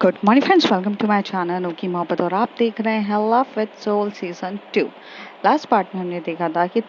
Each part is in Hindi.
Good morning friends, welcome to my channel नो की मोहब्बत और आप देख रहे हैं love with soul season 2। Last part में हमने देखा था कि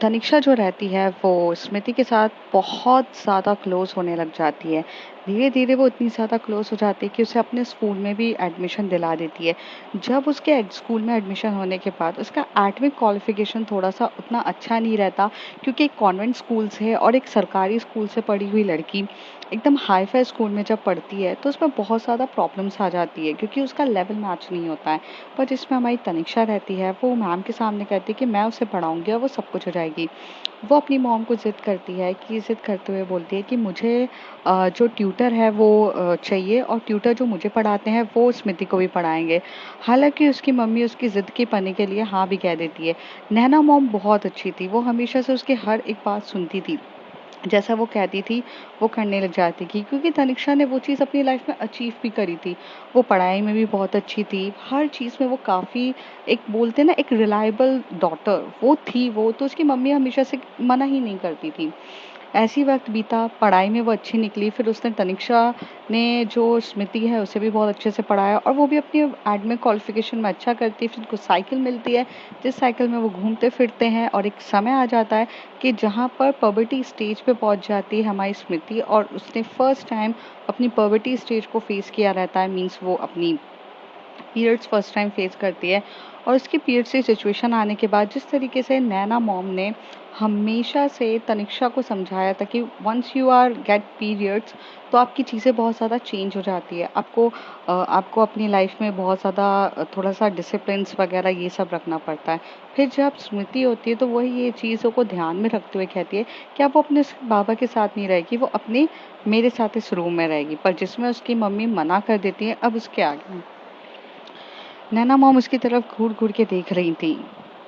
तनिक्षा जो रहती है वो स्मृति के साथ बहुत ज़्यादा क्लोज होने लग जाती है। धीरे धीरे वो इतनी ज़्यादा क्लोज हो जाती है कि उसे अपने स्कूल में भी एडमिशन दिला देती है। जब उसके स्कूल में एडमिशन होने के बाद उसका एडमिट क्वालिफिकेशन थोड़ा सा उतना अच्छा नहीं रहता, क्योंकि एक कॉन्वेंट स्कूल से और एक सरकारी स्कूल से पढ़ी हुई लड़की एकदम हाई फाई स्कूल में जब पढ़ती है तो उसमें बहुत ज़्यादा प्रॉब्लम्स आ जाती है, क्योंकि उसका लेवल मैच नहीं होता है। पर जिसमें हमारी तनिक्षा रहती है वो मैम के सामने कहती है कि मैं उसे पढ़ाऊंगी और वो सब कुछ हो जाएगी। वो अपनी मॉम को ज़िद करती है कि ज़िद करते हुए बोलती है कि मुझे जो ट्यूटर है वो चाहिए, और ट्यूटर जो मुझे पढ़ाते हैं वो स्मृति को भी पढ़ाएंगे। हालांकि उसकी मम्मी उसकी ज़िद की पाने के लिए हाँ भी कह देती है। नैना मॉम बहुत अच्छी थी, वो हमेशा से उसकी हर एक बात सुनती थी। जैसा वो कहती थी वो करने लग जाती थी, क्योंकि तनिक्षा ने वो चीज़ अपनी लाइफ में अचीव भी करी थी। वो पढ़ाई में भी बहुत अच्छी थी, हर चीज़ में वो काफ़ी, एक बोलते ना, एक रिलायबल डॉटर वो थी। वो तो उसकी मम्मी हमेशा से मना ही नहीं करती थी। ऐसी वक्त बीता, पढ़ाई में वो अच्छी निकली, फिर उसने तनिक्षा ने जो स्मृति है उसे भी बहुत अच्छे से पढ़ाया और वो भी अपनी एडमिट क्वालिफिकेशन में अच्छा करती है। फिर उनको साइकिल मिलती है जिस साइकिल में वो घूमते फिरते हैं, और एक समय आ जाता है कि जहाँ पर पबर्टी स्टेज पे पहुँच जाती है हमारी स्मृति, और उसने फर्स्ट टाइम अपनी पबर्टी स्टेज को फेस किया रहता है। मीन्स वो अपनी पीरियड्स फर्स्ट टाइम फेस करती है। और उसकी पीरियड से सिचुएशन आने के बाद जिस तरीके से नैना मॉम ने हमेशा से तनिक्षा को समझाया था कि once you are get periods तो आपकी चीज़ें बहुत ज़्यादा चेंज हो जाती है। आपको अपनी लाइफ में बहुत ज़्यादा थोड़ा सा डिसिप्लिन्स वगैरह ये सब रखना पड़ता है। फिर जब स्मृति होती है तो वही ये चीज़ों को ध्यान में रखते हुए कहती है कि अब वो अपने बाबा के साथ नहीं रहेगी, वो अपने मेरे साथ इस रूम में रहेगी। पर जिसमें उसकी मम्मी मना कर देती है। अब उसके आगे नैना मॉम उसकी तरफ घूर घूर के देख रही थी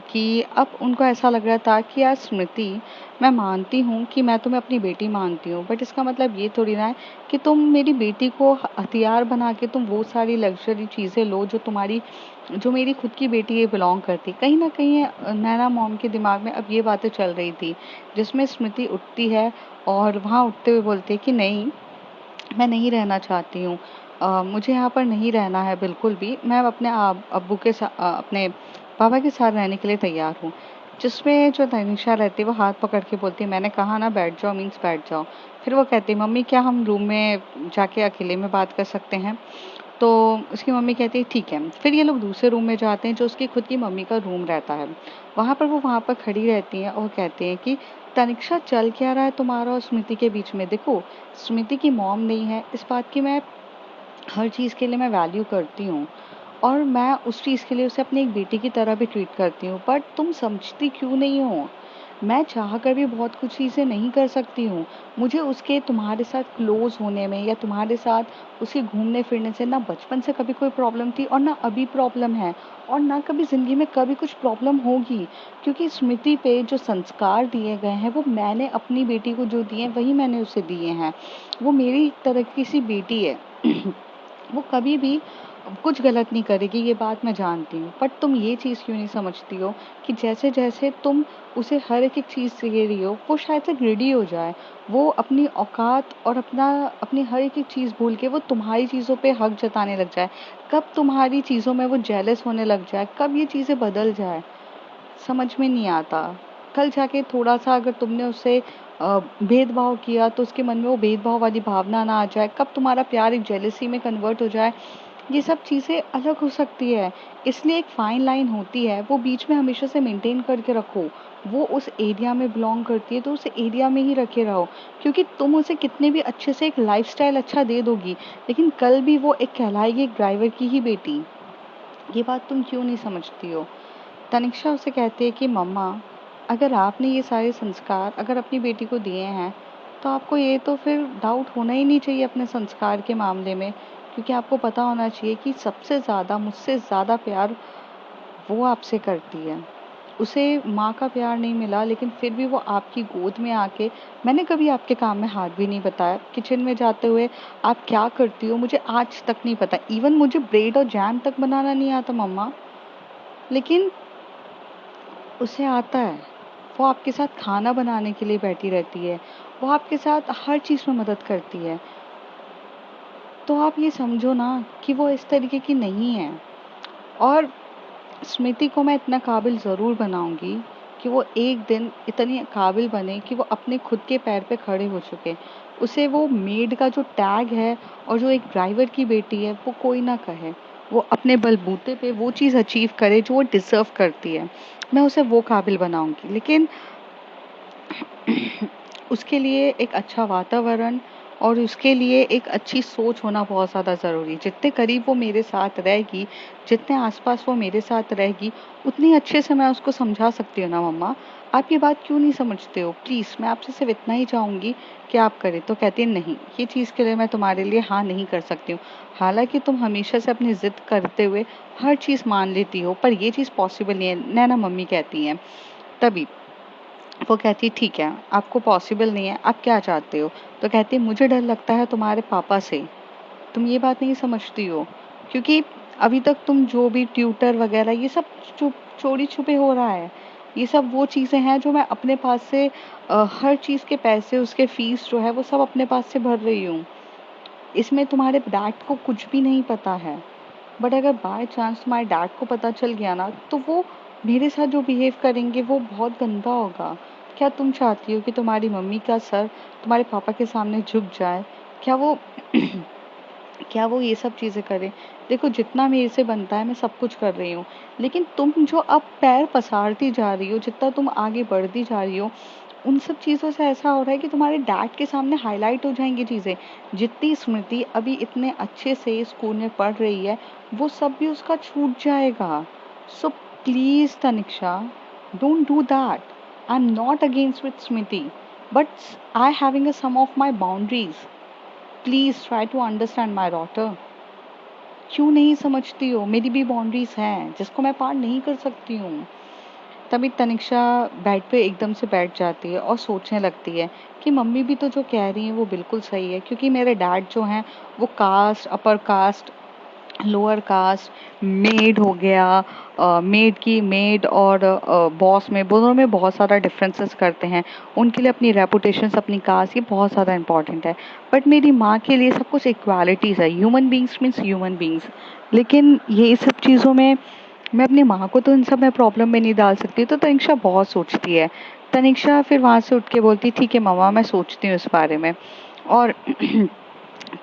कि अब उनको ऐसा लग रहा था कि यार स्मृति, मैं मानती हूँ कि मैं तुम्हें अपनी बेटी मानती हूँ, बट इसका मतलब ये थोड़ी ना है कि तुम मेरी बेटी को हथियार बना के तुम वो सारी लग्जरी चीज़ें लो जो मेरी खुद की बेटी ये बिलोंग करती। कहीं ना कहीं नैना मॉम के दिमाग में अब ये बातें चल रही थी, जिसमें स्मृति उठती है और वहाँ उठते हुए बोलती है कि नहीं, मैं नहीं रहना चाहती हूँ। मुझे यहाँ पर नहीं रहना है बिल्कुल भी। मैं अपने अब्बू के साथ, अपने पापा के साथ रहने के लिए तैयार हूँ। जिसमें जो तनिषा रहती है वो हाथ पकड़ के बोलती है, मैंने कहा ना बैठ जाओ, मीन्स बैठ जाओ। फिर वो कहती है, मम्मी क्या हम रूम में जाके अकेले में बात कर सकते हैं? तो उसकी मम्मी कहती है ठीक है। फिर ये लोग दूसरे रूम में जाते हैं जो उसकी खुद की मम्मी का रूम रहता है। वहाँ पर खड़ी रहती हैं और कहते हैं कि तनिक्षा, चल क्या रहा है तुम्हारा और स्मृति के बीच में? देखो, स्मृति की मॉम नहीं है, इस बात की मैं हर चीज़ के लिए मैं वैल्यू करती हूँ, और मैं उस चीज़ के लिए उसे अपनी एक बेटी की तरह भी ट्रीट करती हूँ। बट तुम समझती क्यों नहीं हो? मैं चाह कर भी बहुत कुछ चीज़ें नहीं कर सकती हूँ। मुझे उसके तुम्हारे साथ क्लोज होने में या तुम्हारे साथ उसके घूमने फिरने से ना बचपन से कभी कोई प्रॉब्लम थी और ना अभी प्रॉब्लम है, और ना कभी ज़िंदगी में कभी कुछ प्रॉब्लम होगी। क्योंकि स्मृति पे जो संस्कार दिए गए हैं वो मैंने अपनी बेटी को जो दिए हैं वही मैंने उसे दिए हैं। वो मेरी एक तरह की सी बेटी है। वो कभी भी कुछ गलत नहीं करेगी, ये बात मैं जानती हूँ। बट तुम ये चीज़ क्यों नहीं समझती हो कि जैसे जैसे तुम उसे हर एक चीज़ दे रही हो वो शायद से ग्रीडी हो जाए। वो अपनी औकात और अपनी हर एक चीज़ भूल के वो तुम्हारी चीज़ों पे हक जताने लग जाए। कब तुम्हारी चीज़ों में वो जेलस होने लग जाए, कब ये चीज़ें बदल जाए, समझ में नहीं आता। कल जाके थोड़ा-सा अगर तुमने उससे भेदभाव किया तो उसके मन में वो भेदभाव वाली भावना ना आ जाए, कब तुम्हारा प्यार एक जेलसी में कन्वर्ट हो जाए, ये सब चीज़ें अलग हो सकती है। इसलिए एक फाइन लाइन होती है, वो बीच में हमेशा से मेंटेन करके रखो। वो उस एरिया में बिलॉन्ग करती है तो उस एरिया में ही रखे रहो, क्योंकि तुम उसे कितने भी अच्छे से एक लाइफ़स्टाइल अच्छा दे दोगी, लेकिन कल भी वो एक कहलाएगी एक ड्राइवर की ही बेटी। ये बात तुम क्यों नहीं समझती हो? तनिक्षा उसे कहती है कि मम्मा, अगर आपने ये सारे संस्कार अगर अपनी बेटी को दिए हैं तो आपको ये तो फिर डाउट होना ही नहीं चाहिए अपने संस्कार के मामले में, क्योंकि आपको पता होना चाहिए कि सबसे ज़्यादा मुझसे ज़्यादा प्यार वो आपसे करती है। उसे माँ का प्यार नहीं मिला, लेकिन फिर भी वो आपकी गोद में आके, मैंने कभी आपके काम में हाथ भी नहीं बताया। किचन में जाते हुए आप क्या करती हो मुझे आज तक नहीं पता। इवन मुझे ब्रेड और जैम तक बनाना नहीं आता मम्मा, लेकिन उसे आता है। वो आपके साथ खाना बनाने के लिए बैठी रहती है, वो आपके साथ हर चीज़ में मदद करती है। तो आप ये समझो ना कि वो इस तरीके की नहीं है। और स्मृति को मैं इतना काबिल ज़रूर बनाऊंगी कि वो एक दिन इतनी काबिल बने कि वो अपने खुद के पैर पे खड़े हो चुके। उसे वो मेड का जो टैग है और जो एक ड्राइवर की बेटी है वो कोई ना कहे। वो अपने बलबूते पे वो चीज़ अचीव करे जो वो डिज़र्व करती है। मैं उसे वो काबिल बनाऊंगी, लेकिन उसके लिए एक अच्छा वातावरण और उसके लिए एक अच्छी सोच होना बहुत ज़्यादा ज़रूरी है। जितने करीब वो मेरे साथ रहेगी, जितने आसपास वो मेरे साथ रहेगी, उतनी अच्छे से मैं उसको समझा सकती हूँ ना मम्मा। आप ये बात क्यों नहीं समझते हो? प्लीज़ मैं आपसे सिर्फ इतना ही चाहूँगी कि आप करें। तो कहती है नहीं, ये चीज़ के लिए मैं तुम्हारे लिए हाँ नहीं कर सकती हूँ। हालाँकि तुम हमेशा से अपनी ज़िद करते हुए हर चीज़ मान लेती हो, पर ये चीज़ पॉसिबल नहीं है। नैना मम्मी कहती हैं। तभी वो कहती ठीक है, आपको पॉसिबल नहीं है, आप क्या चाहते हो? तो कहती मुझे डर लगता है तुम्हारे पापा से। तुम ये बात नहीं समझती हो, क्योंकि अभी तक तुम जो भी ट्यूटर वगैरह ये सब चोरी छुपे हो रहा है। ये सब वो चीज़ें हैं जो मैं अपने पास से हर चीज़ के पैसे, उसके फीस जो है वो सब अपने पास से भर रही हूँ। इसमें तुम्हारे डैड को कुछ भी नहीं पता है। बट अगर बाय चांस तुम्हारे डैड को पता चल गया ना, तो वो मेरे साथ जो बिहेव करेंगे वो बहुत गंदा होगा। क्या तुम चाहती हो कि तुम्हारी मम्मी का सर तुम्हारे पापा के सामने झुक जाए? क्या वो क्या वो ये सब चीज़ें करे? देखो, जितना मेरे से बनता है मैं सब कुछ कर रही हूँ, लेकिन तुम जो अब पैर पसारती जा रही हो, जितना तुम आगे बढ़ती जा रही हो, उन सब चीज़ों से ऐसा हो रहा है कि तुम्हारे डैड के सामने हाईलाइट हो जाएंगी चीज़ें। जितनी स्मृति अभी इतने अच्छे से स्कूल में पढ़ रही है, वो सब भी उसका छूट जाएगा। So please Taniksha, don't do that. I am not against with Smriti, but I having a some of my boundaries. Please try to understand my daughter. क्यों नहीं समझती हो? मेरी भी बाउंड्रीज हैं जिसको मैं पार नहीं कर सकती हूँ। तभी तनिक्षा बेड पे एकदम से बैठ जाती है और सोचने लगती है कि मम्मी भी तो जो कह रही हैं वो बिल्कुल सही है, क्योंकि मेरे डैड जो हैं वो caste, upper caste, lower caste, maid हो गया, मेड की मेड और बॉस में, दोनों में बहुत सारा डिफरेंसेस करते हैं। उनके लिए अपनी रेपुटेशन, अपनी कास्ट, ये बहुत ज़्यादा इंपॉर्टेंट है। बट मेरी माँ के लिए सब कुछ इक्वालिटीज़ है। Human beings means human beings. लेकिन ये सब चीज़ों में मैं अपनी माँ को तो इन सब में प्रॉब्लम में नहीं डाल सकती। तो तनिक्षा बहुत सोचती है। तनिक्षा फिर वहाँ से उठ के बोलती ठीक है मम्मा, मैं सोचती हूँ इस बारे में। और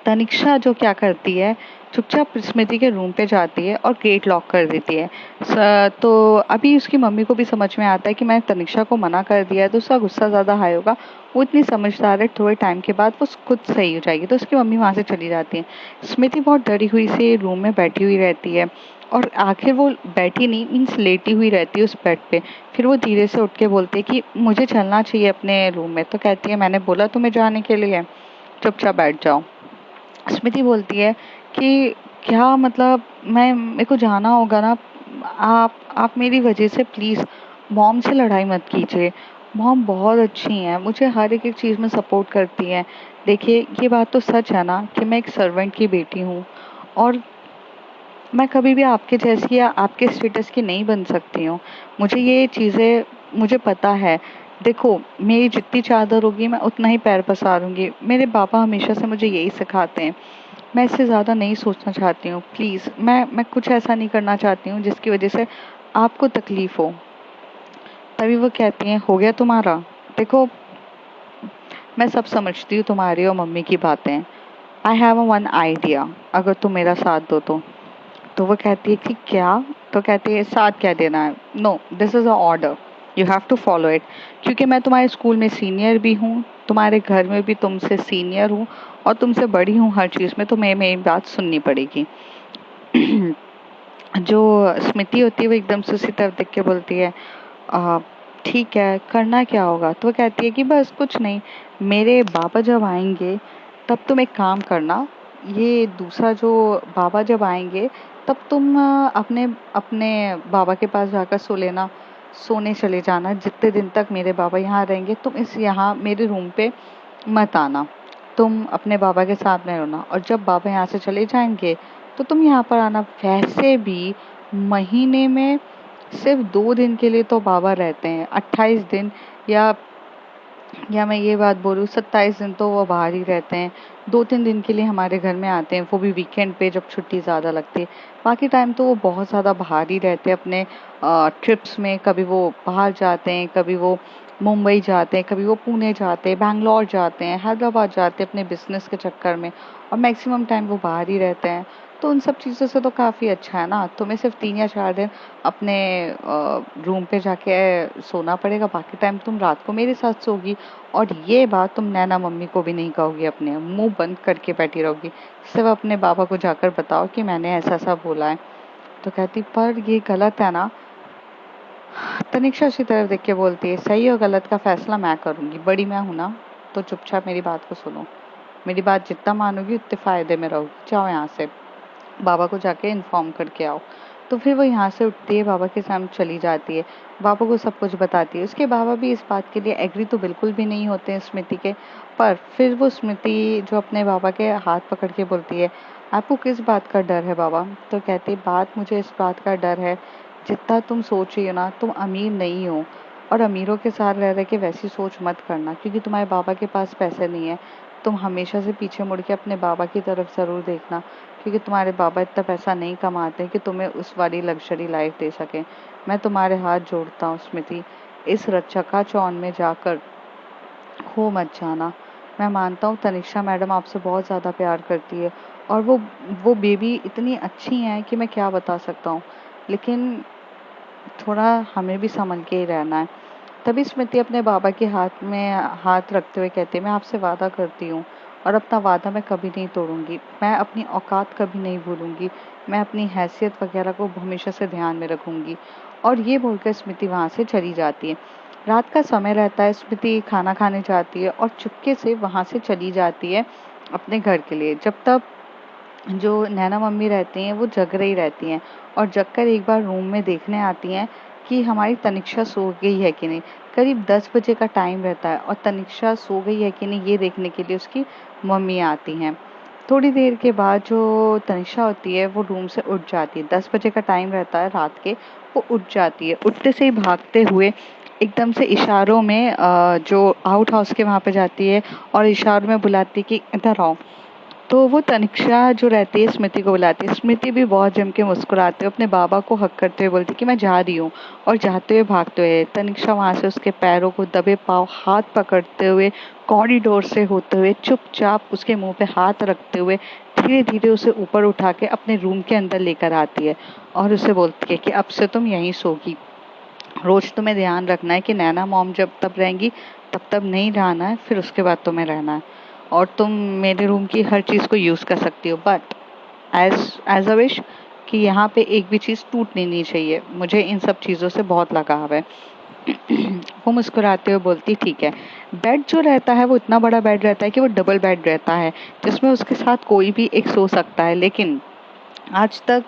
तनिक्षा जो क्या करती है, चुपचाप स्मृति के रूम पे जाती है और गेट लॉक कर देती है। तो अभी उसकी मम्मी को भी समझ में आता है कि मैंने तनिक्षा को मना कर दिया है, तो उसका गुस्सा ज़्यादा हाई होगा। वो इतनी समझदार है, थोड़े टाइम के बाद वो खुद सही हो जाएगी। तो उसकी मम्मी वहाँ से चली जाती है। स्मृति बहुत डरी हुई से रूम में बैठी हुई रहती है, और आखिर वो बैठी नहीं, मीन्स लेटी हुई रहती है उस बेड पे। फिर वो धीरे से उठ के बोलती है कि मुझे चलना चाहिए अपने रूम में। तो कहती है मैंने बोला तुम्हें जाने के लिए, चुपचाप बैठ जाओ। स्मृति बोलती है कि क्या मतलब, मैं मेरे को जाना होगा ना। आप मेरी वजह से प्लीज़ मॉम से लड़ाई मत कीजिए। मॉम बहुत अच्छी हैं, मुझे हर एक चीज़ में सपोर्ट करती हैं। देखिए, ये बात तो सच है ना कि मैं एक सर्वेंट की बेटी हूँ, और मैं कभी भी आपके जैसी या आपके स्टेटस की नहीं बन सकती हूँ। मुझे ये चीज़ें, मुझे पता है। देखो, मेरी जितनी चादर होगी मैं उतना ही पैर पसारूंगी। मेरे पापा हमेशा से मुझे यही सिखाते हैं। मैं इससे ज़्यादा नहीं सोचना चाहती हूँ। प्लीज़, मैं कुछ ऐसा नहीं करना चाहती हूँ जिसकी वजह से आपको तकलीफ़ हो। तभी वो कहती हैं हो गया तुम्हारा। देखो, मैं सब समझती हूँ तुम्हारी और मम्मी की बातें। I have a one idea, अगर तुम मेरा साथ दो तो। तो वो कहती है कि क्या? तो कहती है साथ क्या देना है? No, this is a order, you have to follow it. क्योंकि मैं तुम्हारे स्कूल में सीनियर भी हूँ, तुम्हारे घर में भी तुमसे सीनियर हूँ, और तुमसे बड़ी हूँ हर चीज़ में, तो मैं मेरी बात सुननी पड़ेगी। जो स्मृति होती है वो एकदम से उसी तरफ देख के बोलती है "आ, ठीक है, करना क्या होगा?" तो वो कहती है कि बस कुछ नहीं, मेरे बाबा जब आएंगे तब तुम एक काम करना, ये दूसरा जो बाबा जब आएंगे तब तुम अपने अपने बाबा के पास जाकर सो लेना, सोने चले जाना। जितने दिन तक मेरे बाबा यहाँ रहेंगे तुम इस यहाँ मेरे रूम पे मत आना, तुम अपने बाबा के साथ में रहना, और जब बाबा यहाँ से चले जाएंगे तो तुम यहाँ पर आना। वैसे भी महीने में सिर्फ 2 दिन के लिए तो बाबा रहते हैं, 28 दिन या या मैं ये बात बोलूँ, 27 दिन तो वो बाहर ही रहते हैं। 2-3 दिन के लिए हमारे घर में आते हैं, वो भी वीकेंड पे जब छुट्टी ज़्यादा लगती है। बाकी टाइम तो वो बहुत ज़्यादा बाहर ही रहते हैं अपने ट्रिप्स में। कभी वो बाहर जाते हैं, कभी वो मुंबई जाते हैं, कभी वो पुणे जाते हैं, बैंगलोर जाते हैं, हैदराबाद जाते हैं अपने बिज़नेस के चक्कर में, और मैक्सिमम टाइम वो बाहर ही रहते हैं। तो उन सब चीज़ों से तो काफ़ी अच्छा है ना। तुम्हें सिर्फ़ 3 या 4 दिन अपने रूम पे जाके सोना पड़ेगा, बाकी टाइम तुम रात को मेरे साथ सोगी। और ये बात तुम नैना मम्मी को भी नहीं कहोगी, अपने मुंह बंद करके बैठी रहोगी। सिर्फ अपने बाबा को जाकर बताओ कि मैंने ऐसा ऐसा बोला है। तो कहती, पर ये गलत है ना। तनिष्का उसी तरफ देख के बोलती है, सही और गलत का फैसला मैं करूंगी, बड़ी मैं हूं ना। तो चुपचाप मेरी बात को सुनो। मेरी बात जितना मानोगी उतने फायदे में रहोगी। जाओ यहाँ से, बाबा को जाके इन्फॉर्म करके आओ। तो फिर वो यहाँ से उठती है, बाबा के सामने चली जाती है, बाबा को सब कुछ बताती है। उसके बाबा भी इस बात के लिए एग्री तो बिल्कुल भी नहीं होते हैं स्मृति के। पर फिर वो स्मृति जो अपने बाबा के हाथ पकड़ के बोलती है, आपको किस बात का डर है बाबा? तो कहती है, बात मुझे इस बात का डर है, जितना तुम सोच रही हो ना, तुम अमीर नहीं हो। और अमीरों के साथ रह रह के वैसी सोच मत करना, क्योंकि तुम्हारे बाबा के पास पैसे नहीं है। तुम हमेशा से पीछे मुड़ के अपने बाबा की तरफ ज़रूर देखना, क्योंकि तुम्हारे बाबा इतना पैसा नहीं कमाते कि तुम्हें उस वाली लग्जरी लाइफ दे सकें। मैं तुम्हारे हाथ जोड़ता हूँ स्मृति, इस चकाचौंध में जाकर खो मत जाना। मैं मानता हूँ तनिष्का मैडम आपसे बहुत ज़्यादा प्यार करती है, और वो बेबी इतनी अच्छी हैं कि मैं क्या बता सकता हूँ। लेकिन थोड़ा हमें भी संभल के ही रहना है। तभी स्मृति अपने बाबा के हाथ में हाथ रखते हुए कहती है, मैं आपसे वादा करती हूँ, और अपना वादा मैं कभी नहीं तोड़ूंगी। मैं अपनी औकात कभी नहीं भूलूंगी। मैं अपनी हैसियत वगैरह को हमेशा से ध्यान में रखूंगी। और ये बोलकर स्मृति वहाँ से चली जाती है। रात का समय रहता है, स्मृति खाना खाने जाती है और चुपके से वहाँ से चली जाती है अपने घर के लिए। जब तक जो नैना मम्मी रहती हैं वो जग रही रहती हैं, और जगकर एक बार रूम में देखने आती हैं कि हमारी तनिष्का सो गई है कि नहीं। करीब 10 बजे का टाइम रहता है, और तनिष्का सो गई है कि नहीं ये देखने के लिए उसकी मम्मी आती हैं। थोड़ी देर के बाद जो तनिष्का होती है वो रूम से उठ जाती है। 10 बजे का टाइम रहता है रात के। वो उठ जाती है, उठते से ही भागते हुए एकदम से इशारों में जो आउट हाउस के वहाँ पे जाती है, और इशारों में बुलाती है कि इधर आओ। तो वो तनिष्का जो रहती है स्मृति को बुलाती है। स्मृति भी बहुत जम के मुस्कुराते हुए अपने बाबा को हक करते हुए बोलती कि मैं जा रही हूँ। और जाते हुए भागते हुए तनिष्का वहां से उसके पैरों को दबे पाँव हाथ पकड़ते हुए कॉरिडोर से होते हुए चुपचाप उसके मुंह पे हाथ रखते हुए धीरे धीरे उसे ऊपर उठा के अपने रूम के अंदर लेकर आती है, और उसे बोलती है कि अब से तुम यहीं सोगी। रोज तुम्हें ध्यान रखना है कि नैना मॉम जब तब रहेंगी तब तब नहीं रहना है, फिर उसके बाद तुम्हें रहना है। और तुम मेरे रूम की हर चीज़ को यूज़ कर सकती हो, but as as a wish कि यहाँ पे एक भी चीज़ टूटनी नहीं चाहिए। मुझे इन सब चीज़ों से बहुत लगाव है। वो मुस्कुराते हुए बोलती, ठीक है। बेड जो रहता है वो इतना बड़ा बेड रहता है कि वो डबल बेड रहता है, जिसमें उसके साथ कोई भी एक सो सकता है। लेकिन आज तक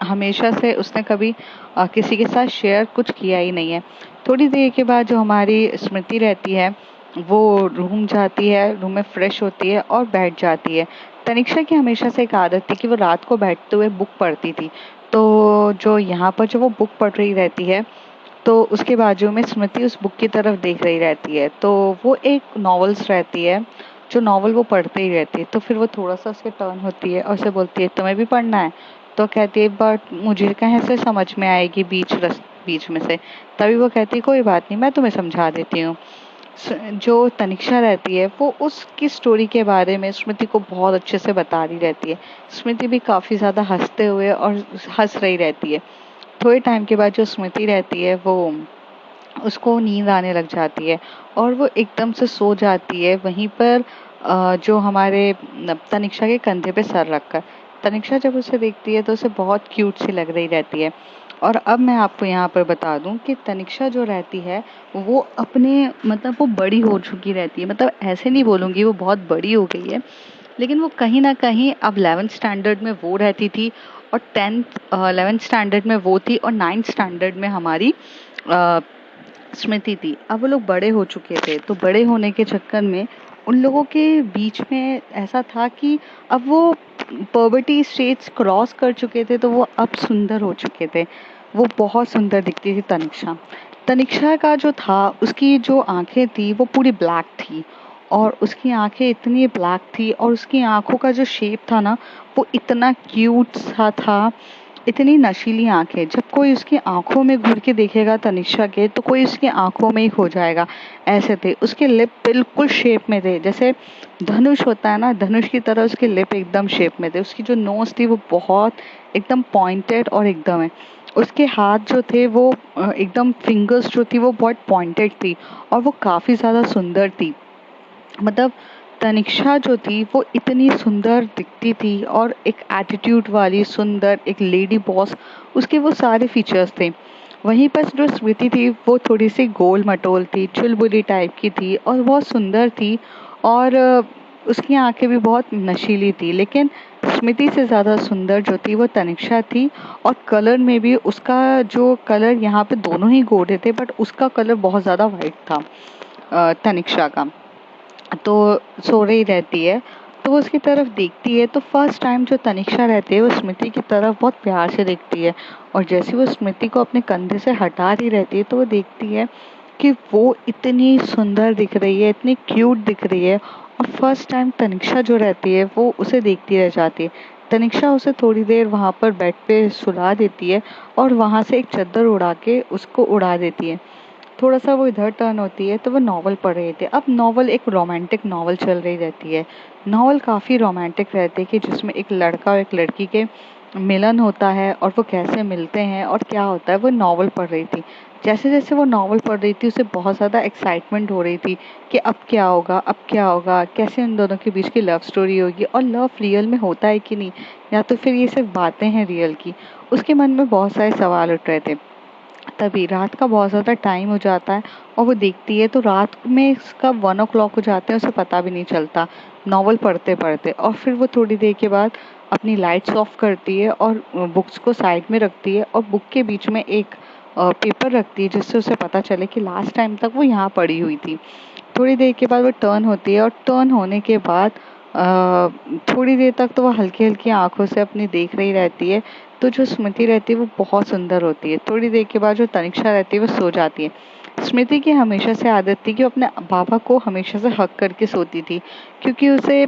हमेशा से उसने कभी किसी के साथ शेयर कुछ किया ही नहीं है। थोड़ी देर के बाद जो हमारी स्मृति रहती है वो रूम जाती है, रूम में फ्रेश होती है और बैठ जाती है। तनिष्का की हमेशा से एक आदत थी कि वो रात को बैठते हुए बुक पढ़ती थी। तो जो यहाँ पर जो वो बुक पढ़ रही रहती है, तो उसके बाजू में स्मृति उस बुक की तरफ देख रही रहती है। तो वो एक नॉवेल्स रहती है, जो नॉवल वो पढ़ते ही रहती है। तो फिर वो थोड़ा सा उसके टर्न होती है और उसे बोलती है, तुम्हें भी पढ़ना है? तो कहती है, बट मुझे कहाँ से समझ में आएगी बीच में से। तभी वो कहती है, कोई बात नहीं, मैं तुम्हें समझा देती हूँ। जो तनिष्का रहती है वो उसकी स्टोरी के बारे में स्मृति को बहुत अच्छे से बता रही रहती है। स्मृति भी काफी ज्यादा हंसते हुए और हंस रही रहती है। थोड़े टाइम के बाद जो स्मृति रहती है वो उसको नींद आने लग जाती है, और वो एकदम से सो जाती है वहीं पर जो हमारे तनिष्का के कंधे पे सर रखकर। तनिष्का जब उसे देखती है तो उसे बहुत क्यूट सी लग रही रहती है। और अब मैं आपको यहाँ पर बता दूं कि तनिष्का जो रहती है वो अपने मतलब वो बड़ी हो चुकी रहती है। मतलब ऐसे नहीं बोलूंगी वो बहुत बड़ी हो गई है, लेकिन वो कहीं ना कहीं अब 11th स्टैंडर्ड में वो रहती थी, और 11th स्टैंडर्ड में वो थी, और 9th स्टैंडर्ड में हमारी स्मृति थी। अब वो लोग बड़े हो चुके थे, तो बड़े होने के चक्कर में उन लोगों के बीच में ऐसा था कि अब वो पर्वर्टी स्टेज क्रॉस कर चुके थे, तो वो अब सुंदर हो चुके थे। वो बहुत सुंदर दिखती थी तनिष्का। तनिष्का का जो था, उसकी जो आँखें थी वो पूरी ब्लैक थी और उसकी आँखें इतनी ब्लैक थी और उसकी आँखों का जो शेप था ना, वो इतना क्यूट सा था, इतनी नशीली आँखें। जब कोई उसकी आँखों में घूर के देखेगा तनिष्का के, तो कोई उसकी आँखों में ही खो जाएगा, ऐसे थे। उसके लिप बिल्कुल शेप में थे, जैसे धनुष होता है ना, धनुष की तरह उसके लिप एकदम शेप में थे। उसकी जो नोज़ थी वो बहुत एकदम पॉइंटेड और एकदम है। उसके हाथ जो थे वो एकदम फिंगर्स जो थी वो बहुत पॉइंटेड थी और वो काफ़ी ज़्यादा सुंदर थी। मतलब तनिष्का जो थी वो इतनी सुंदर दिखती थी और एक एटीट्यूड वाली सुंदर एक लेडी बॉस, उसके वो सारे फीचर्स थे। वहीं पर जो स्मृति थी वो थोड़ी सी गोल मटोल थी, चुलबुली टाइप की थी और बहुत सुंदर थी और उसकी आंखें भी बहुत नशीली थी। लेकिन स्मृति से ज़्यादा सुंदर जो थी वो तनिष्का थी और कलर में भी उसका जो कलर, यहाँ पे दोनों ही गोरे थे बट उसका कलर बहुत ज़्यादा वाइट था तनिष्का का। तो सो रही रहती है, तो वो उसकी तरफ देखती है, तो फर्स्ट टाइम जो तनिष्का रहती है वो स्मृति की तरफ बहुत प्यार से देखती है और जैसे वो स्मृति को अपने कंधे से हटा रही रहती है तो वो देखती है कि वो इतनी सुंदर दिख रही है, इतनी क्यूट दिख रही है और फर्स्ट टाइम तनिष्का जो रहती है वो उसे देखती रह जाती है। तनिष्का उसे थोड़ी देर वहाँ पर बेड पे सुला देती है और वहाँ से एक चादर उड़ा के उसको उड़ा देती है। थोड़ा सा वो इधर टर्न होती है तो वो नॉवल पढ़ रहे थे। अब नॉवल एक रोमांटिक नॉवल चल रही रहती है। नॉवल काफ़ी रोमांटिक रहती है कि जिसमें एक लड़का और एक लड़की के मिलन होता है और वो कैसे मिलते हैं और क्या होता है, वो नॉवल पढ़ रही थी। जैसे जैसे वो नॉवल पढ़ रही थी उसे बहुत ज़्यादा एक्साइटमेंट हो रही थी कि अब क्या होगा, अब क्या होगा, कैसे उन दोनों के बीच की लव स्टोरी होगी और लव रियल में होता है कि नहीं, या तो फिर ये सिर्फ बातें हैं रियल की। उसके मन में बहुत सारे सवाल उठ रहे थे। तभी रात का बहुत ज़्यादा टाइम हो जाता है और वो देखती है तो रात में इसका 1 o'clock हो जाते हैं, उसे पता भी नहीं चलता नॉवल पढ़ते पढ़ते। और फिर वो थोड़ी देर के बाद अपनी लाइट्स ऑफ करती है और बुक्स को साइड में रखती है और बुक के बीच में एक पेपर रखती है जिससे उसे पता चले कि लास्ट टाइम तक वो यहाँ पड़ी हुई थी। थोड़ी देर के बाद वो टर्न होती है और टर्न होने के बाद थोड़ी देर तक तो वो हल्की हल्की आंखों से अपनी देख रही रहती है। तो जो स्मृति रहती है वो बहुत सुंदर होती है। थोड़ी देर के बाद जो तनिष्का रहती है वो सो जाती है। स्मृति की हमेशा से आदत थी कि वो अपने पापा को हमेशा से हग करके सोती थी, क्योंकि उसे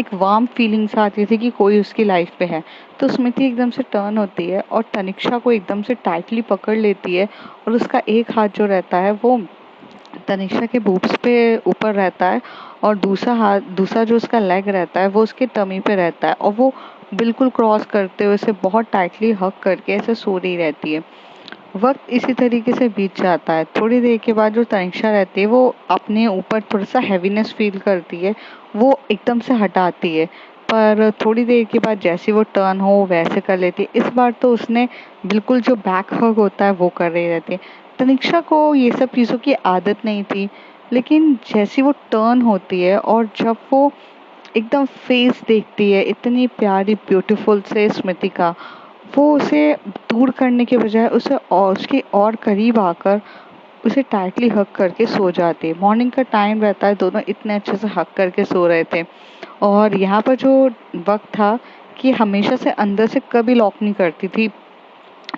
एक वार्म फीलिंग्स आती थी कि कोई उसकी लाइफ पे है। तो स्मृति एकदम से टर्न होती है और तनिष्का को एकदम से टाइटली पकड़ लेती है और उसका एक हाथ जो रहता है वो तनिष्का के बूब्स पे ऊपर रहता है और दूसरा जो उसका लेग रहता है वो उसके टमी पे रहता है और वो बिल्कुल क्रॉस करते हुए उसे बहुत टाइटली हग करके ऐसे सो रही रहती है। वक्त इसी तरीके से बीत जाता है। थोड़ी देर के बाद जो तनिष्का रहती है वो अपने ऊपर थोड़ा सा हैवीनेस फील करती है, वो एकदम से हटाती है। पर थोड़ी देर के बाद जैसे वो टर्न हो वैसे कर लेती है। इस बार तो उसने बिल्कुल जो बैक हग होता है वो कर रही रहती है। तनिष्का को ये सब चीज़ों की आदत नहीं थी, लेकिन जैसी वो टर्न होती है और जब वो एकदम फेस देखती है इतनी प्यारी ब्यूटीफुल से स्मृति का, वो उसे दूर करने के बजाय उसे और उसके और करीब आकर उसे टाइटली हग करके सो जाती है। मॉर्निंग का टाइम रहता है, दोनों इतने अच्छे से हग करके सो रहे थे। और यहाँ पर जो वक्त था कि हमेशा से अंदर से कभी लॉक नहीं करती थी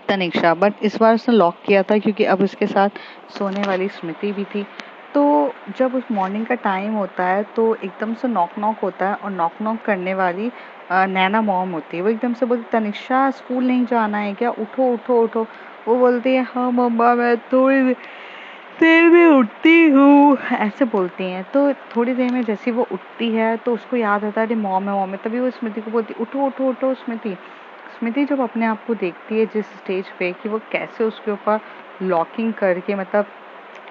तनिष्का, बट इस बार उसने लॉक किया था क्योंकि अब उसके साथ सोने वाली स्मृति भी थी। तो जब उस मॉर्निंग का टाइम होता है तो एकदम से नॉक नॉक होता है और नॉक नॉक करने वाली नैना मॉम होती है। वो एकदम से बोलती, तनिष्का स्कूल नहीं जाना है क्या, उठो उठो उठो। वो बोलती है, हाँ मम्मा मैं थोड़ी देर में उठती हूँ, ऐसे बोलती हैं। तो थोड़ी देर में जैसे वो उठती है तो उसको याद आता है अरे मॉम है। तभी वो स्मृति को बोलती, उठो उठो उठो स्मृति। स्मृति जब अपने आप को देखती है जिस स्टेज पे कि वो कैसे उसके ऊपर लॉकिंग करके, मतलब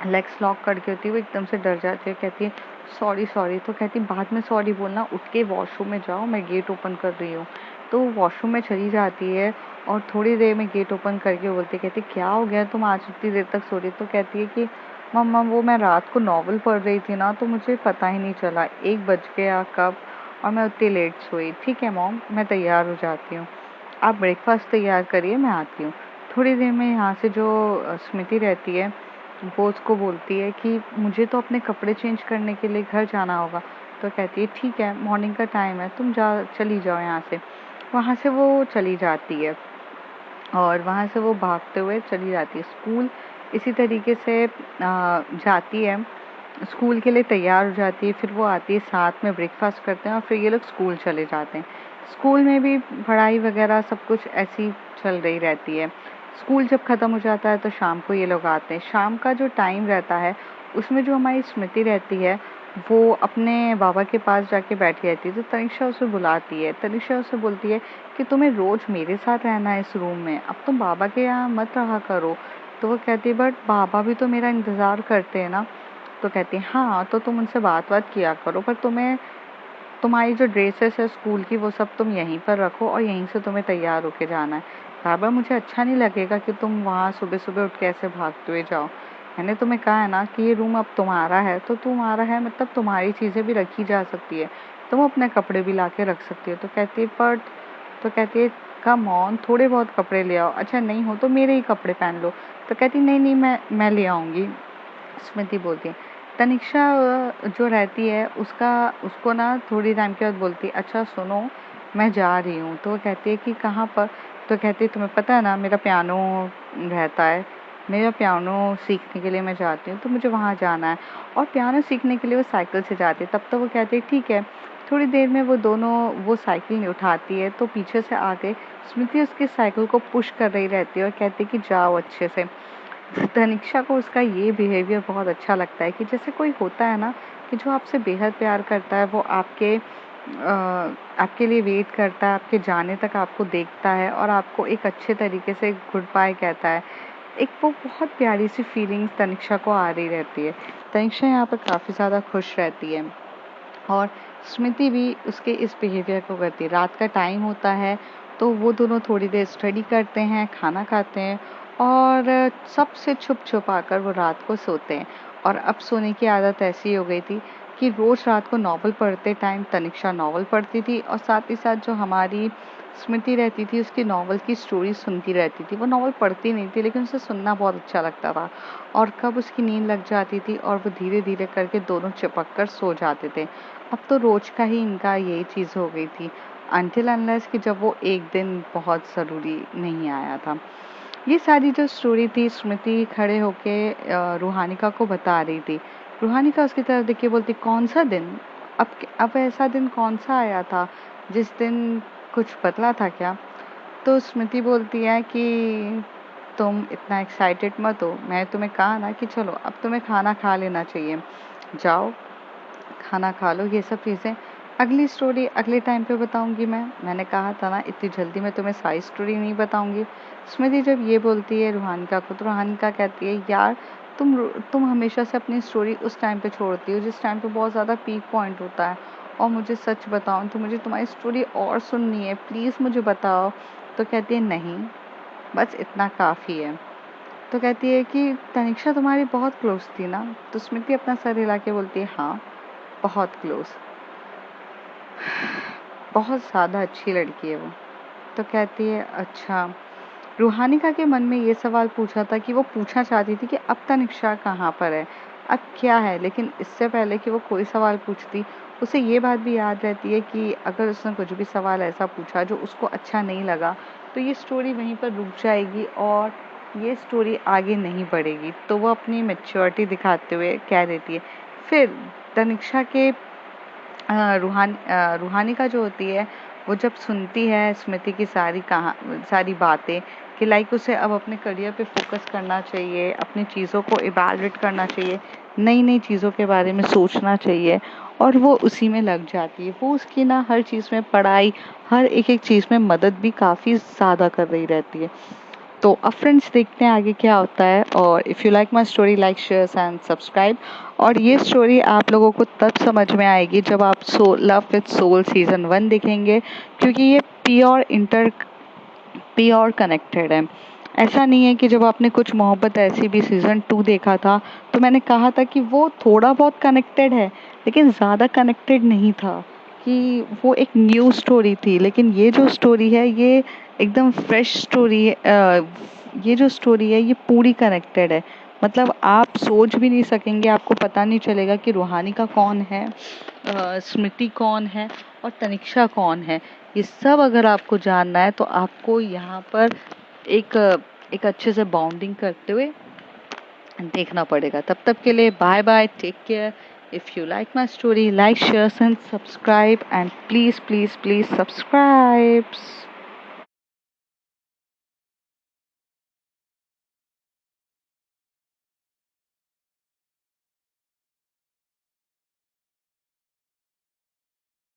लेग्स लॉक करके होती है, वो एकदम से डर जाती है, कहती है सॉरी सॉरी। तो कहती बाद में सॉरी बोलना, उठ के वॉशरूम में जाओ, मैं गेट ओपन कर रही हूँ। तो वॉशरूम में चली जाती है और थोड़ी देर में गेट ओपन करके बोलती, कहती क्या हो गया तुम आज इतनी देर तक सो रही। तो कहती है कि मम्मा वो मैं रात को नॉवल पढ़ रही थी ना, तो मुझे पता ही नहीं चला 1 बज गया कब और मैं उतनी लेट सोई। ठीक है मॉम, मैं तैयार हो जाती हूँ, आप ब्रेकफास्ट तैयार करिए, मैं आती हूँ। थोड़ी देर में यहाँ से जो स्मृति रहती है वो उसको बोलती है कि मुझे तो अपने कपड़े चेंज करने के लिए घर जाना होगा। तो कहती है ठीक है, मॉर्निंग का टाइम है, तुम चली जाओ यहाँ से। वहाँ से वो चली जाती है और वहाँ से वो भागते हुए चली जाती है स्कूल। इसी तरीके से जाती है, स्कूल के लिए तैयार हो जाती है, फिर वो आती है, साथ में ब्रेकफास्ट करते हैं और फिर ये लोग स्कूल चले जाते हैं। स्कूल में भी पढ़ाई वगैरह सब कुछ ऐसी चल रही रहती है। स्कूल जब ख़त्म हो जाता है तो शाम को ये लोग आते हैं। शाम का जो टाइम रहता है उसमें जो हमारी स्मृति रहती है वो अपने बाबा के पास जाके बैठी रहती है। तो तनिष्का उसे बुलाती है, तनिष्का उसे बोलती है कि तुम्हें रोज़ मेरे साथ रहना है इस रूम में, अब तुम बाबा के यहाँ मत रहा करो। तो वो कहती है बट बाबा भी तो मेरा इंतज़ार करते हैं ना। तो कहती है हाँ, तो तुम उनसे बात किया करो, पर तुम्हारी जो ड्रेसेस है स्कूल की वो सब तुम यहीं पर रखो और यहीं से तुम्हें तैयार होके जाना है। बाबा मुझे अच्छा नहीं लगेगा कि तुम वहाँ सुबह सुबह उठ के ऐसे भागते हुए जाओ। मैंने तुम्हें कहा है ना कि ये रूम अब तुम्हारा है, तो तुम्हारा है मतलब तुम्हारी चीज़ें भी रखी जा सकती है, तुम अपने कपड़े भी ला के रख सकती हो। तो कहती है बट, तो कहती है कम ऑन, थोड़े बहुत कपड़े ले आओ, अच्छा नहीं हो तो मेरे ही कपड़े पहन लो। तो कहती नहीं नहीं, मैं ले आऊँगी। स्मृति बोलती है। तनिष्का जो रहती है उसको ना थोड़ी टाइम के बाद बोलती है अच्छा सुनो, मैं जा रही हूँ। तो वो कहती है कि कहाँ पर। तो कहती है तुम्हें पता है ना मेरा पियानो रहता है, मेरा पियानो सीखने के लिए मैं जाती हूँ, तो मुझे वहाँ जाना है। और पियानो सीखने के लिए वो साइकिल से जाती है। तब तो वो कहती है ठीक है। थोड़ी देर में वो दोनों वो साइकिल उठाती है तो पीछे से आके स्मृति उसकी साइकिल को पुश कर रही रहती है और कहती है कि जाओ अच्छे से। तनिष्का को उसका ये बिहेवियर बहुत अच्छा लगता है कि जैसे कोई होता है ना कि जो आपसे बेहद प्यार करता है, वो आपके लिए वेट करता है, आपके जाने तक आपको देखता है और आपको एक अच्छे तरीके से गुड बाय कहता है। एक वो बहुत प्यारी सी फीलिंग्स तनिष्का को आ रही रहती है। तनिष्का यहाँ पर काफ़ी ज़्यादा खुश रहती है और स्मृति भी उसके इस बिहेवियर को करती है। रात का टाइम होता है तो वो दोनों थोड़ी देर स्टडी करते हैं, खाना खाते हैं और सबसे छुप आकर वो रात को सोते हैं। और अब सोने की आदत ऐसी हो गई थी कि रोज़ रात को नॉवल पढ़ते टाइम तनिष्का नॉवल पढ़ती थी और साथ ही साथ जो हमारी स्मृति रहती थी उसकी नॉवल की स्टोरी सुनती रहती थी। वो नॉवल पढ़ती नहीं थी लेकिन उसे सुनना बहुत अच्छा लगता था। और कब उसकी नींद लग जाती थी और वो धीरे धीरे करके दोनों चिपक कर सो जाते थे। अब तो रोज़ का ही इनका यही चीज़ हो गई थी, अनटिल अनलेस कि जब वो एक दिन बहुत ज़रूरी नहीं आया था। ये सारी जो स्टोरी थी स्मृति खड़े होके रूहानिका को बता रही थी। रूहानिका उसकी तरफ देख के बोलती कौन सा दिन? अब ऐसा दिन कौन सा आया था जिस दिन कुछ बदला था क्या? तो स्मृति बोलती है कि तुम इतना एक्साइटेड मत हो, मैं तुम्हें कहा ना कि चलो अब तुम्हें खाना खा लेना चाहिए, जाओ खाना खा लो। ये सब चीज़ें अगली स्टोरी अगले टाइम पे बताऊंगी। मैंने कहा था ना इतनी जल्दी मैं तुम्हें सारी स्टोरी नहीं बताऊंगी। स्मृति जब ये बोलती है रूहानिका को तो रूहानिका कहती है यार तुम हमेशा से अपनी स्टोरी उस टाइम पे छोड़ती हो जिस टाइम पे बहुत ज़्यादा पीक पॉइंट होता है, और मुझे सच बताओ तो मुझे तुम्हारी स्टोरी और सुननी है, प्लीज़ मुझे बताओ। तो कहती है नहीं, बस इतना काफ़ी है। तो कहती है कि तनिष्का तुम्हारी बहुत क्लोज थी ना? तो स्मृति अपना सर हिला के बोलती है हाँ, बहुत क्लोज, बहुत ज़्यादा अच्छी लड़की है वो। तो कहती है अच्छा। रूहानिका के मन में ये सवाल पूछा था कि वो पूछना चाहती थी कि अब तनिष्का कहाँ पर है, अब क्या है, लेकिन इससे पहले कि वो कोई सवाल पूछती उसे ये बात भी याद रहती है कि अगर उसने कुछ भी सवाल ऐसा पूछा जो उसको अच्छा नहीं लगा तो ये स्टोरी वहीं पर रुक जाएगी और ये स्टोरी आगे नहीं बढ़ेगी। तो वो अपनी मैच्योरिटी दिखाते हुए कह देती है। फिर तनिष्का के रूहानिका जो होती है वो जब सुनती है स्मृति की सारी बातें कि लाइक उसे अब अपने करियर पे फोकस करना चाहिए, अपनी चीज़ों को इवैल्यूएट करना चाहिए, नई नई चीज़ों के बारे में सोचना चाहिए, और वो उसी में लग जाती है। वो उसकी ना हर चीज़ में पढ़ाई, हर एक एक चीज़ में मदद भी काफ़ी ज़्यादा कर रही रहती है। तो अब फ्रेंड्स देखते हैं आगे क्या होता है। और if you like my story like share and subscribe. और ये स्टोरी आप लोगों को तब समझ में आएगी जब आप लव विद सोल सीज़न 1 देखेंगे, क्योंकि ये प्योर कनेक्टेड है। ऐसा नहीं है कि जब आपने कुछ मोहब्बत ऐसी भी सीज़न 2 देखा था तो मैंने कहा था कि वो थोड़ा बहुत कनेक्टेड है लेकिन ज़्यादा कनेक्टेड नहीं था, कि वो एक न्यू स्टोरी थी। लेकिन ये जो स्टोरी है ये एकदम फ्रेश स्टोरी है। ये जो स्टोरी है ये पूरी कनेक्टेड है। मतलब आप सोच भी नहीं सकेंगे, आपको पता नहीं चलेगा कि रूहानिका कौन है, स्मृति कौन है और तनिष्का कौन है। ये सब अगर आपको जानना है तो आपको यहाँ पर एक एक अच्छे से बाउंडिंग करते हुए देखना पड़ेगा। तब तक के लिए bye bye, take care. If you like my story, like, share and subscribe, and please please please subscribe.